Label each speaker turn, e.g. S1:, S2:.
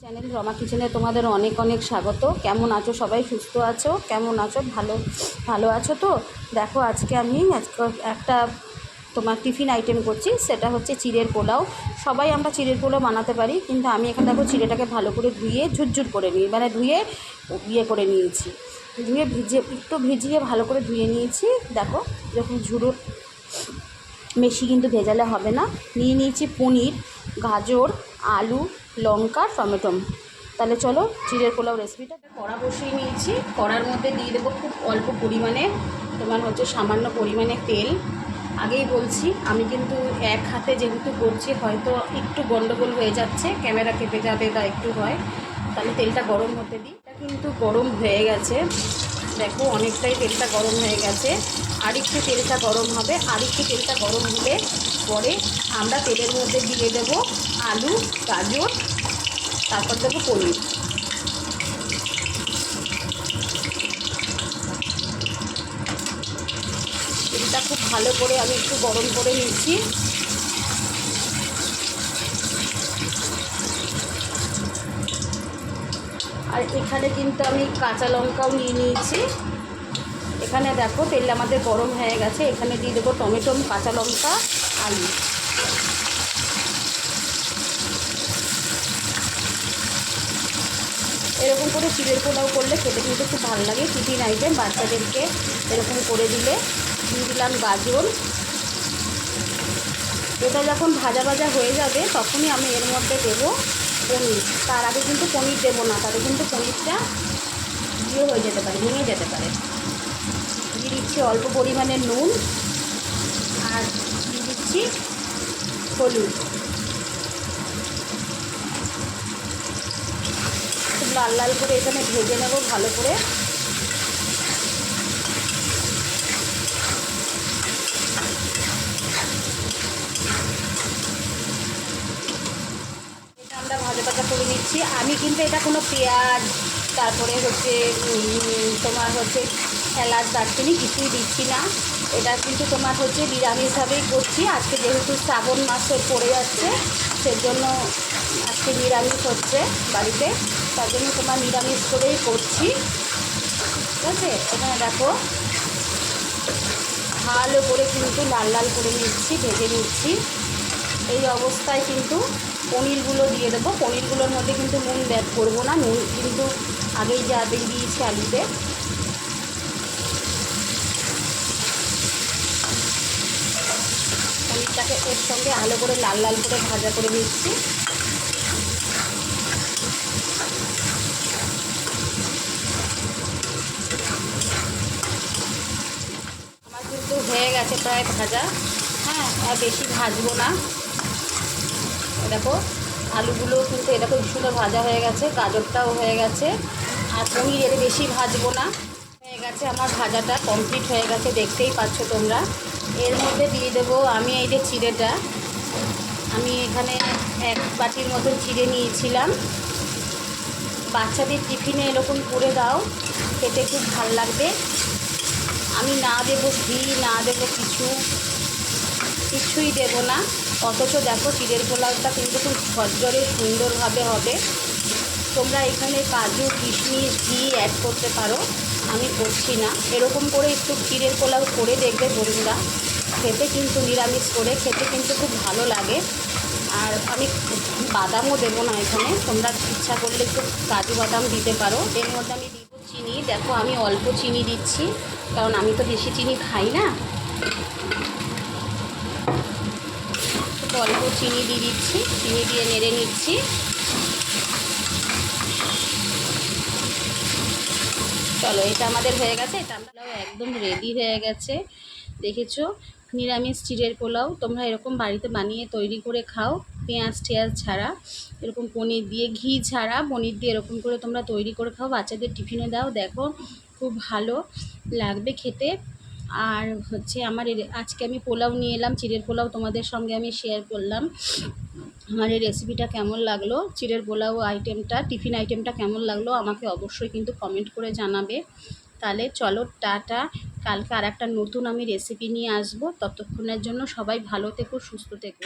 S1: Channel Rama কিচেনে তোমাদের অনেক অনেক স্বাগত। কেমন আছো সবাই? সুস্থ আছো? কেমন আছো? ভালো আছো তো? দেখো আজকে একটা তোমার টিফিন আইটেম করছি, সেটা হচ্ছে চিড়ের পোলাও। সবাই আমরা চিড়ের পোলাও বানাতে পারি, কিন্তু আমি এখানে দেখো চিড়েটাকে ভালো করে ধুয়ে ঝুরঝুর করে নিই, মানে ধুয়ে করে নিয়েছি, ভিজিয়ে ভালো করে ধুয়ে নিয়েছি। দেখো এরকম ঝুড়ো, বেশি কিন্তু ভেজালে হবে না। নিয়েছি পনির, গাজর, আলু, লঙ্কা, টমেটো। তাহলে চলো চিড়ের পোলাও রেসিপিটা। কড়া বসিয়ে নিয়েছি, কড়ার মধ্যে দিয়ে দেবো খুব অল্প পরিমাণে সামান্য পরিমাণে তেল। আগেই বলছি আমি কিন্তু এক হাতে যেহেতু করছি, হয়তো একটু গন্ডগোল হয়ে যাচ্ছে, ক্যামেরা কেটে যাবে বা একটু হয়, তাহলে তেলটা গরম হতে দিই। এটা কিন্তু গরম হয়ে গেছে, দেখো অনেকটাই তেলটা গরম হয়ে গেছে। আরেকটু তেলটা গরম হবে, আরেকটু তেলটা গরম হলে পরে আমরা তেলের মধ্যে দিয়ে দেবো আলু, গাজর, তারপর দেবো পনির। তেলটা খুব ভালো করে আমি একটু গরম করে নিচ্ছি। আর এখানে কিন্তু আমি কাঁচা লঙ্কাও নিয়ে নিয়েছি। এখানে দেখো তেল আমাদের গরম হয়ে গেছে, এখানে দিয়ে দেবো টমেটো, কাঁচা লঙ্কা, আলু। এরকম করে চিড়ের পোলাও করলে খেতে কিন্তু খুব ভালো লাগে। টিফিন আইটেম বাচ্চাদেরকে এরকম করে দিলে। দিয়ে দিলাম গাজর। এটা যখন ভাজা ভাজা হয়ে যাবে তখনই আমি এর মধ্যে দেবো পনির। তার আগে কিন্তু পনির দেবো না, তাহলে কিন্তু পনিরটা হয়ে যেতে পারে, ভেঙে যেতে পারে। দিয়ে দিচ্ছি অল্প পরিমাণে নুন, আর দিয়ে দিচ্ছি হলুদ। খুব লাল লাল করে এখানে ভেজে নেব ভালো করে। এটা আমরা ভাজা ভাজা করে নিচ্ছি। আমি কিন্তু এটা কোনো পেঁয়াজ, তারপরে তোমার এলাচ, দারচিনি কিছুই দিচ্ছি না। এটা কিন্তু নিরামিষভাবেই করছি। আজকে যেহেতু শ্রাবণ মাস পড়ে যাচ্ছে, সেজন্য আজকে নিরামিষ হচ্ছে বাড়িতে, তার জন্য নিরামিষ করেই করছি। ঠিক আছে, এখানে দেখো ভালো করে কিন্তু লাল লাল করে নিচ্ছি, ভেজে নিচ্ছি। এই অবস্থায় কিন্তু পনিরগুলো দিয়ে দেবো। পনিরগুলোর মধ্যে কিন্তু নুন অ্যাড করবো না, নুন কিন্তু আগেই যা দিয়ে দিয়েছি আলুতে। পনিরটাকে এর সঙ্গে ভালো করে লাল লাল করে ভাজা করে নিচ্ছি। আমার কিন্তু হয়ে গেছে প্রায় ভাজা। হ্যাঁ, আর বেশি ভাজবো না। দেখো আলুগুলো কিন্তু এরকম সুন্দর ভাজা হয়ে গেছে, গাজরটাও হয়ে গেছে। আর পনির এর বেশি ভাজবো না। হয়ে গেছে আমার ভাজাটা কমপ্লিট হয়ে গেছে, দেখতেই পাচ্ছ তোমরা। এর মধ্যে দিয়ে দেবো আমি এই যে চিড়েটা, আমি এখানে এক বাটির মতন চিড়ে নিয়েছিলাম। বাচ্চাদের টিফিনে এরকম করে দাও, খেতে খুব ভাল লাগবে। আমি না দেবো ঘি, না দেবো কিছুই দেবো না, অথচ দেখো চিড়ের পোলাওটা কিন্তু খুব ঝরঝরে সুন্দরভাবে হবে। তোমরা এখানে কাজু, কিশমিশ, ঘি অ্যাড করতে পারো, আমি করছি না। এরকম করে একটু চিড়ের পোলাও করে দেখবে বন্ধুরা, খেতে কিন্তু নিরামিষ করে খেতে কিন্তু খুব ভালো লাগে। আর আমি বাদামও দেবো না এখানে, তোমরা ইচ্ছা করলে একটু কাজু বাদাম দিতে পারো। এর মধ্যে আমি দিব চিনি। দেখো আমি অল্প চিনি দিচ্ছি, কারণ আমি তো বেশি চিনি খাই না। অল্প চিনি দিয়ে দিচ্ছি, চিনি দিয়ে নেড়ে নিচ্ছি। চলো এটা আমাদের হয়ে গেছে, এটা আমরা একদম রেডি হয়ে গেছে। দেখেছো, নিরামিষ চিড়ের পোলাও তোমরা এরকম বাড়িতে বানিয়ে তৈরি করে খাও, পেঁয়াজ টেয়াজ ছাড়া, এরকম পনির দিয়ে, ঘি ছাড়া পনির দিয়ে এরকম করে তোমরা তৈরি করে খাও, বাচ্চাদের টিফিনে দাও, দেখো খুব ভালো লাগবে খেতে। আর আজকে আমি পোলাও নিয়ে এলাম, চিড়ের পোলাও তোমাদের সঙ্গে আমি শেয়ার করলাম। আমার এই রেসিপিটা কেমন লাগলো, চিড়ের পোলাও আইটেমটা, টিফিন আইটেমটা কেমন লাগলো আমাকে অবশ্যই কিন্তু কমেন্ট করে জানাবে। তাহলে চলো টাটা, কালকে আর একটা নতুন আমি রেসিপি নিয়ে আসবো। ততক্ষণের জন্য সবাই ভালো থেকো, সুস্থ থেকো।